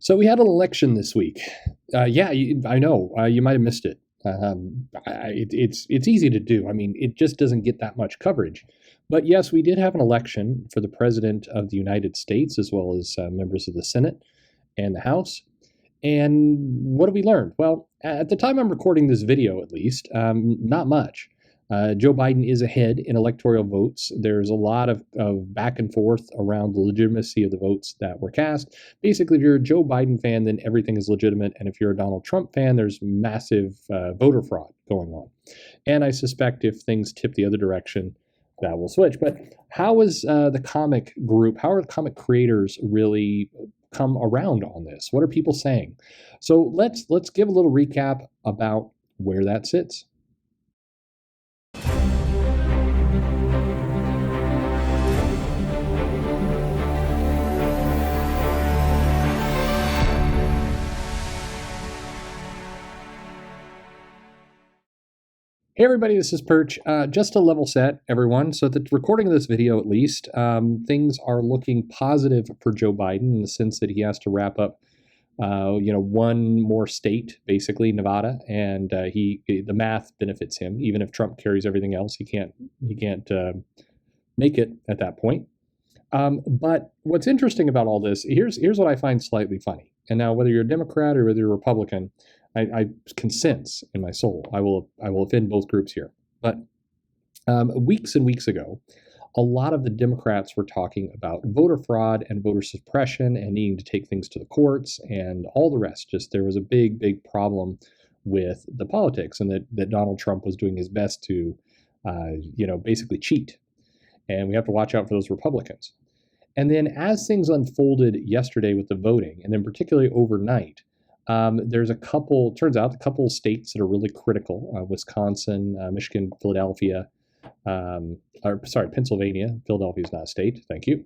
So we had an election this week. Yeah, I know. You might have missed it. It's easy to do. I mean, it just doesn't get that much coverage. But yes, we did have an election for the president of the United States, as well as members of the Senate and the House. And what have we learned? Well, at the time I'm recording this video, at least, not much. Joe Biden is ahead in electoral votes. There's a lot of back and forth around the legitimacy of the votes that were cast. Basically, if you're a Joe Biden fan, then everything is legitimate. And if you're a Donald Trump fan, there's massive voter fraud going on. And I suspect if things tip the other direction, that will switch. But how is the comic group, how are the comic creators really come around on this? What are people saying? So let's give a little recap about where that sits. Hey everybody, this is Perch. Just to level set everyone, so at the recording of this video at least, things are looking positive for Joe Biden in the sense that he has to wrap up, one more state, basically Nevada, and the math benefits him. Even if Trump carries everything else, he can't make it at that point. But what's interesting about all this, here's what I find slightly funny. And now, whether you're a Democrat or whether you're a Republican, I can sense in my soul. I will offend both groups here. But weeks and weeks ago, a lot of the Democrats were talking about voter fraud and voter suppression and needing to take things to the courts and all the rest. Just there was a big problem with the politics, and that Donald Trump was doing his best to, basically cheat. And we have to watch out for those Republicans. And then as things unfolded yesterday with the voting, and then particularly overnight, turns out a couple of states that are really critical, Wisconsin, Michigan, Philadelphia, Pennsylvania. Philadelphia is not a state. Thank you.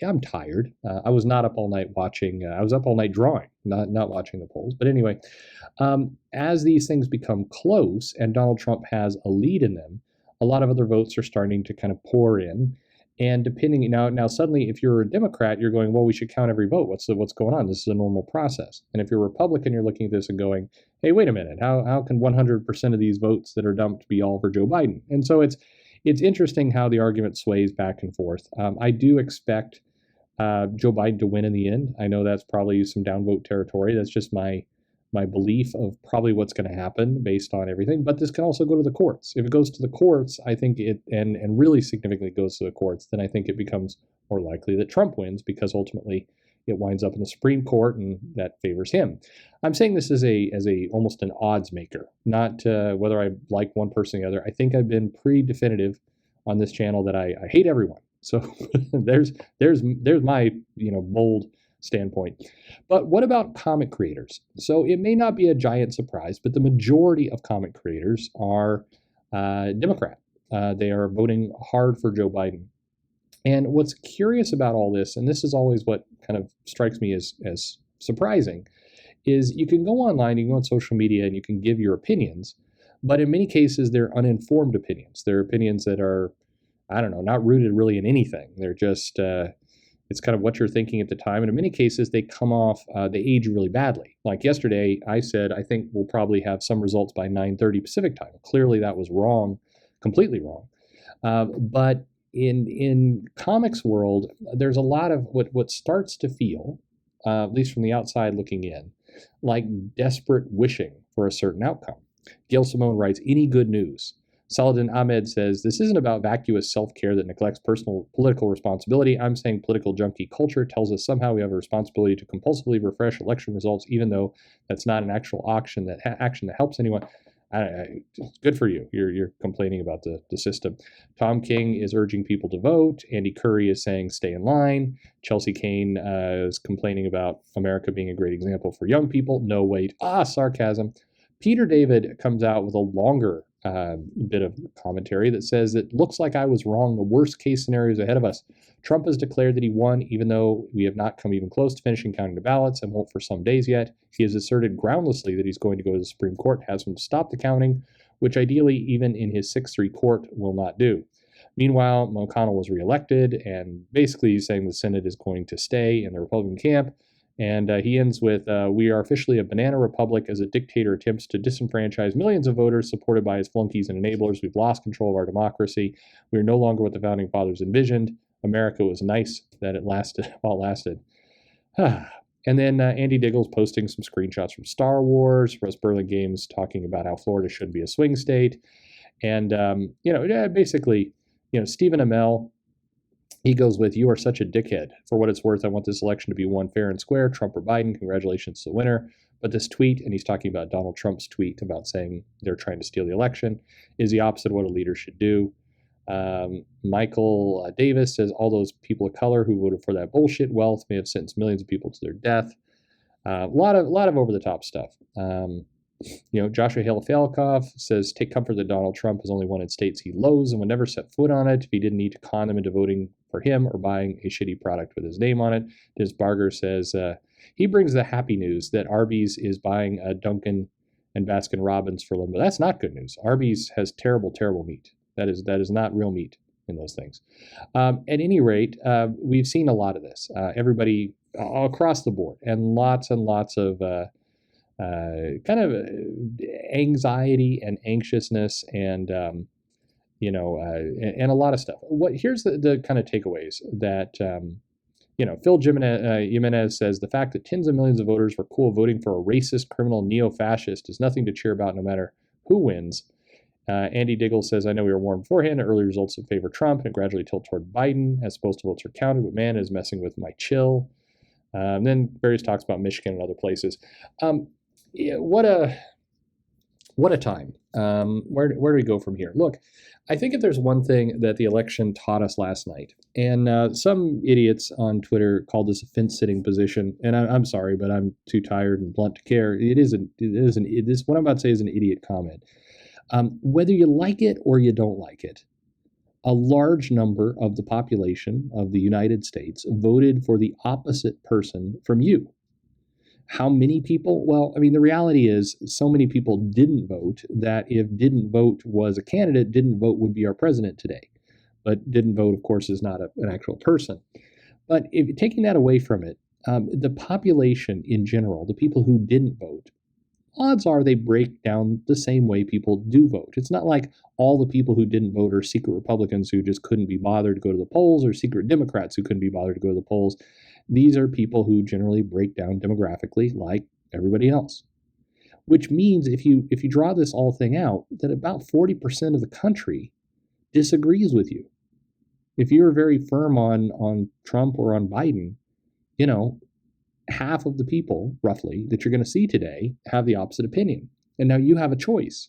I'm tired. I was not up all night watching. I was up all night drawing, not watching the polls. But anyway, as these things become close and Donald Trump has a lead in them, a lot of other votes are starting to kind of pour in. And depending now suddenly, if you're a Democrat, you're going, well, we should count every vote. What's going on? This is a normal process. And if you're a Republican, you're looking at this and going, hey, wait a minute, how can 100% of these votes that are dumped be all for Joe Biden? And so it's interesting how the argument sways back and forth. I do expect Joe Biden to win in the end. I know that's probably some downvote territory. That's just my belief of probably what's going to happen based on everything. But this can also go to the courts. If it goes to the courts, I think and really significantly goes to the courts, then I think it becomes more likely that Trump wins, because ultimately it winds up in the Supreme Court and that favors him. I'm saying this as a almost an odds maker, not whether I like one person or the other. I think I've been pretty definitive on this channel that I hate everyone. So there's my bold standpoint. But what about comic creators? So it may not be a giant surprise, but the majority of comic creators are Democrat. They are voting hard for Joe Biden. And what's curious about all this, and this is always what kind of strikes me as surprising, is you can go online, you can go on social media, and you can give your opinions, but in many cases they're uninformed opinions. They're opinions that are, not rooted really in anything. They're just it's kind of what you're thinking at the time. And in many cases, they come off, they age really badly. Like yesterday, I said, I think we'll probably have some results by 9:30 Pacific time. Clearly, that was wrong, completely wrong. But in comics world, there's a lot of what starts to feel, at least from the outside looking in, like desperate wishing for a certain outcome. Gail Simone writes, any good news. Saladin Ahmed says, this isn't about vacuous self-care that neglects personal political responsibility. I'm saying political junkie culture tells us somehow we have a responsibility to compulsively refresh election results, even though that's not an actual action that helps anyone. Good for you. You're complaining about the system. Tom King is urging people to vote. Andy Curry is saying stay in line. Chelsea Kane is complaining about America being a great example for young people. No, wait. Sarcasm. Peter David comes out with a longer bit of commentary that says, it looks like I was wrong. The worst case scenario is ahead of us. Trump has declared that he won, even though we have not come even close to finishing counting the ballots and won't for some days yet. He has asserted groundlessly that he's going to go to the Supreme Court, has him stop the counting, which ideally even in his 6-3 court will not do. Meanwhile, McConnell was reelected, and basically he's saying the Senate is going to stay in the Republican camp, And he ends with, "We are officially a banana republic as a dictator attempts to disenfranchise millions of voters supported by his flunkies and enablers. We've lost control of our democracy. We are no longer what the founding fathers envisioned. America was nice that it lasted while it lasted." And then Andy Diggle's posting some screenshots from Star Wars. Russ Burlingame talking about how Florida should be a swing state. And, basically, Stephen Amell, he goes with, "You are such a dickhead. For what it's worth, I want this election to be won fair and square. Trump or Biden, congratulations to the winner. But this tweet," and he's talking about Donald Trump's tweet about saying they're trying to steal the election, "is the opposite of what a leader should do." Michael Davis says, "All those people of color who voted for that bullshit wealth may have sentenced millions of people to their death." A lot of over the top stuff. Joshua Hale Falkoff says, "Take comfort that Donald Trump has only won in states he loathes and would never set foot on it if he didn't need to con them into voting for him or buying a shitty product with his name on it." Des Barger says, he brings the happy news that Arby's is buying Dunkin' and Baskin Robbins for limbo. That's not good news. Arby's has terrible, terrible meat. That is not real meat in those things. At any rate, we've seen a lot of this. Everybody across the board, and lots of kind of anxiety and anxiousness, and and a lot of stuff. Here's the kind of takeaways that Phil Jimenez says, "The fact that tens of millions of voters were cool voting for a racist, criminal, neo-fascist is nothing to cheer about, no matter who wins." Andy Diggle says, "I know we were warned beforehand. Early results that favor Trump and gradually tilt toward Biden as postal votes are counted, but man is messing with my chill." Then various talks about Michigan and other places. What a time. Where do we go from here? Look, I think if there's one thing that the election taught us last night, and some idiots on Twitter called this a fence-sitting position, and I'm sorry, but I'm too tired and blunt to care. What I'm about to say is an idiot comment. Whether you like it or you don't like it, a large number of the population of the United States voted for the opposite person from you. How many people? Well, I mean, the reality is so many people didn't vote that if didn't vote was a candidate, didn't vote would be our president today. But didn't vote, of course, is not an actual person. But if taking that away from it, the population in general, the people who didn't vote, odds are they break down the same way people do vote. It's not like all the people who didn't vote are secret Republicans who just couldn't be bothered to go to the polls, or secret Democrats who couldn't be bothered to go to the polls. These are people who generally break down demographically like everybody else. Which means if you draw this all thing out, that about 40% of the country disagrees with you. If you're very firm on Trump or on Biden, half of the people, roughly, that you're going to see today have the opposite opinion. And now you have a choice.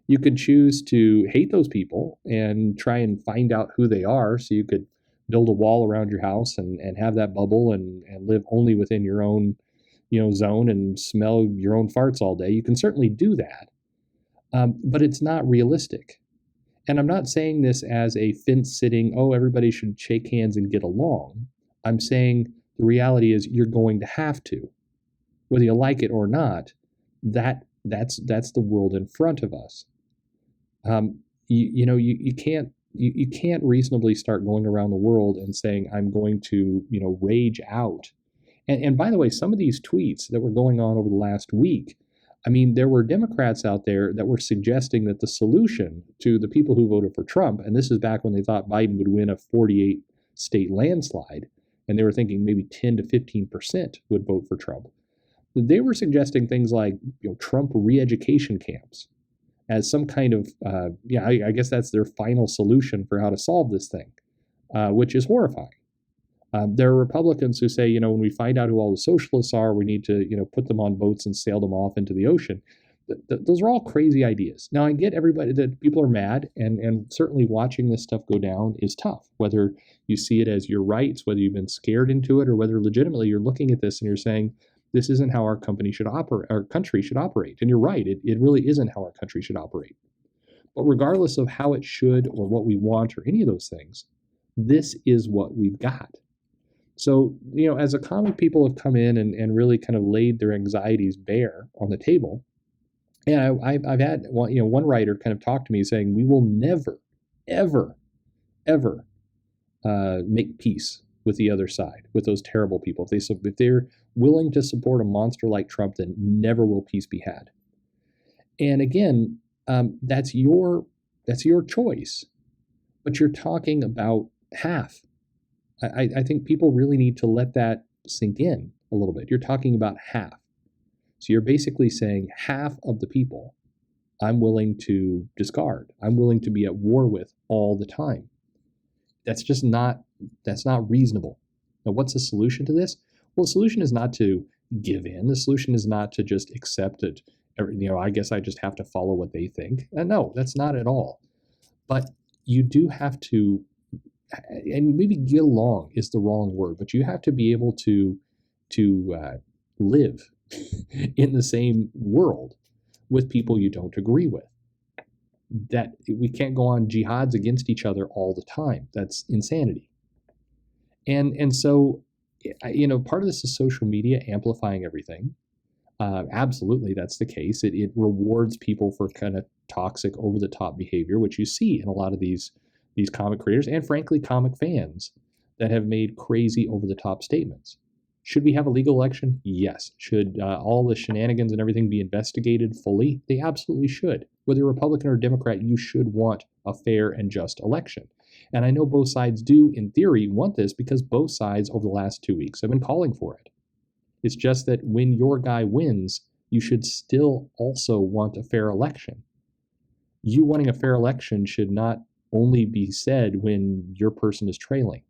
You could choose to hate those people and try and find out who they are, so you could build a wall around your house and have that bubble and live only within your own zone and smell your own farts all day. You can certainly do that, but it's not realistic. And I'm not saying this as a fence-sitting, oh, everybody should shake hands and get along. I'm saying the reality is you're going to have to, whether you like it or not. That's the world in front of us. You can't reasonably start going around the world and saying, I'm going to rage out. And by the way, some of these tweets that were going on over the last week, I mean, there were Democrats out there that were suggesting that the solution to the people who voted for Trump, and this is back when they thought Biden would win a 48 state landslide, and they were thinking maybe 10 to 15% would vote for Trump. They were suggesting things like Trump re-education camps as some kind of, I guess that's their final solution for how to solve this thing, which is horrifying. There are Republicans who say, when we find out who all the socialists are, we need to, put them on boats and sail them off into the ocean. Those are all crazy ideas. Now, I get everybody that people are mad, and certainly watching this stuff go down is tough, whether you see it as your rights, whether you've been scared into it, or whether legitimately you're looking at this and you're saying, this isn't how our company should operate, our country should operate. And you're right, it really isn't how our country should operate. But regardless of how it should or what we want or any of those things, this is what we've got. So, as a comic, people have come in and really kind of laid their anxieties bare on the table. And I've had one writer kind of talk to me saying, we will never, ever, ever make peace with the other side, with those terrible people. If they're willing to support a monster like Trump, then never will peace be had. And again, that's your choice. But you're talking about half. I think people really need to let that sink in a little bit. You're talking about half. So you're basically saying half of the people I'm willing to discard. I'm willing to be at war with all the time. That's not reasonable. Now, what's the solution to this? Well, the solution is not to give in. The solution is not to just accept it. I guess I just have to follow what they think. No, that's not at all. But you do have to, and maybe get along is the wrong word, but you have to be able to live in the same world with people you don't agree with. That we can't go on jihads against each other all the time. That's insanity. And so, part of this is social media amplifying everything. Absolutely, that's the case. It rewards people for kind of toxic, over-the-top behavior, which you see in a lot of these comic creators and, frankly, comic fans that have made crazy, over-the-top statements. Should we have a legal election? Yes. Should all the shenanigans and everything be investigated fully? They absolutely should. Whether Republican or Democrat, you should want a fair and just election. And I know both sides do, in theory, want this because both sides over the last 2 weeks have been calling for it. It's just that when your guy wins, you should still also want a fair election. You wanting a fair election should not only be said when your person is trailing.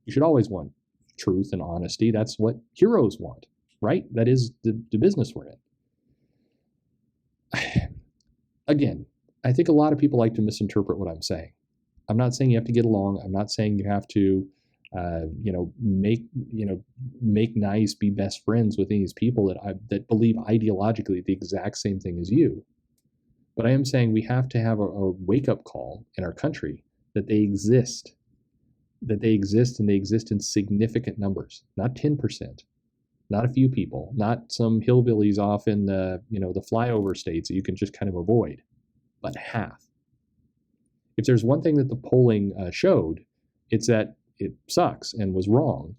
You should always want truth and honesty. That's what heroes want, right? That is the business we're in. Again, I think a lot of people like to misinterpret what I'm saying. I'm not saying you have to get along. I'm not saying you have to, make nice, be best friends with these people that believe ideologically the exact same thing as you. But I am saying we have to have a wake-up call in our country that they exist. And they exist in significant numbers, not 10%, not a few people, not some hillbillies off in the flyover states that you can just kind of avoid, but half. If there's one thing that the polling showed, it's that it sucks and was wrong,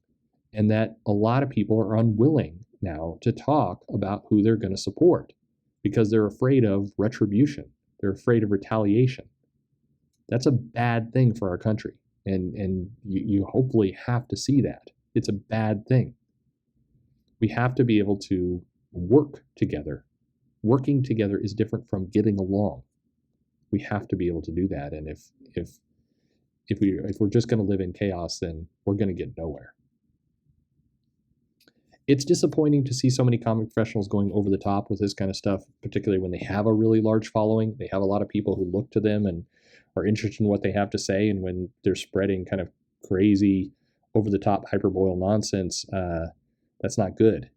and that a lot of people are unwilling now to talk about who they're going to support because they're afraid of retribution. They're afraid of retaliation. That's a bad thing for our country. And you hopefully have to see that. It's a bad thing. We have to be able to work together. Working together is different from getting along. We have to be able to do that. And if we're just going to live in chaos, then we're going to get nowhere. It's disappointing to see so many comic professionals going over the top with this kind of stuff, particularly when they have a really large following. They have a lot of people who look to them and are interested in what they have to say, and when they're spreading kind of crazy, over-the-top, hyperbole nonsense, that's not good.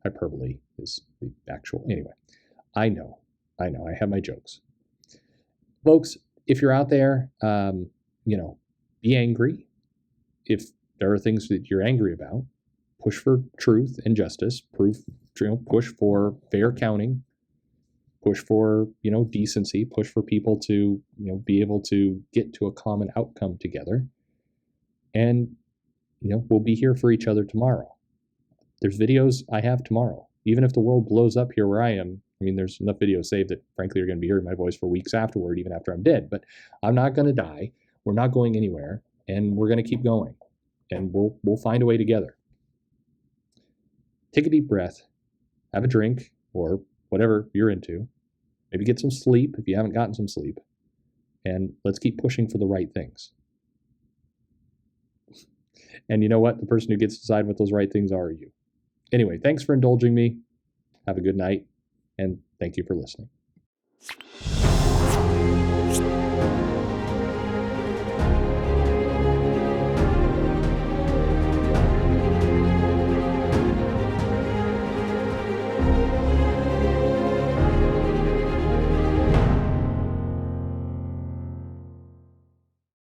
Hyperbole is the actual. Anyway, I know, I have my jokes. Folks, if you're out there, be angry. If there are things that you're angry about, push for truth and justice, push for fair counting, push for, decency, push for people to, be able to get to a common outcome together. And, we'll be here for each other tomorrow. There's videos I have tomorrow. Even if the world blows up here where I am, there's enough videos saved that, frankly, you're going to be hearing my voice for weeks afterward, even after I'm dead. But I'm not going to die. We're not going anywhere. And we're going to keep going. And we'll find a way together. Take a deep breath. Have a drink or whatever you're into. Maybe get some sleep if you haven't gotten some sleep. And let's keep pushing for the right things. And you know what? The person who gets to decide what those right things are you. Anyway, thanks for indulging me. Have a good night. And thank you for listening.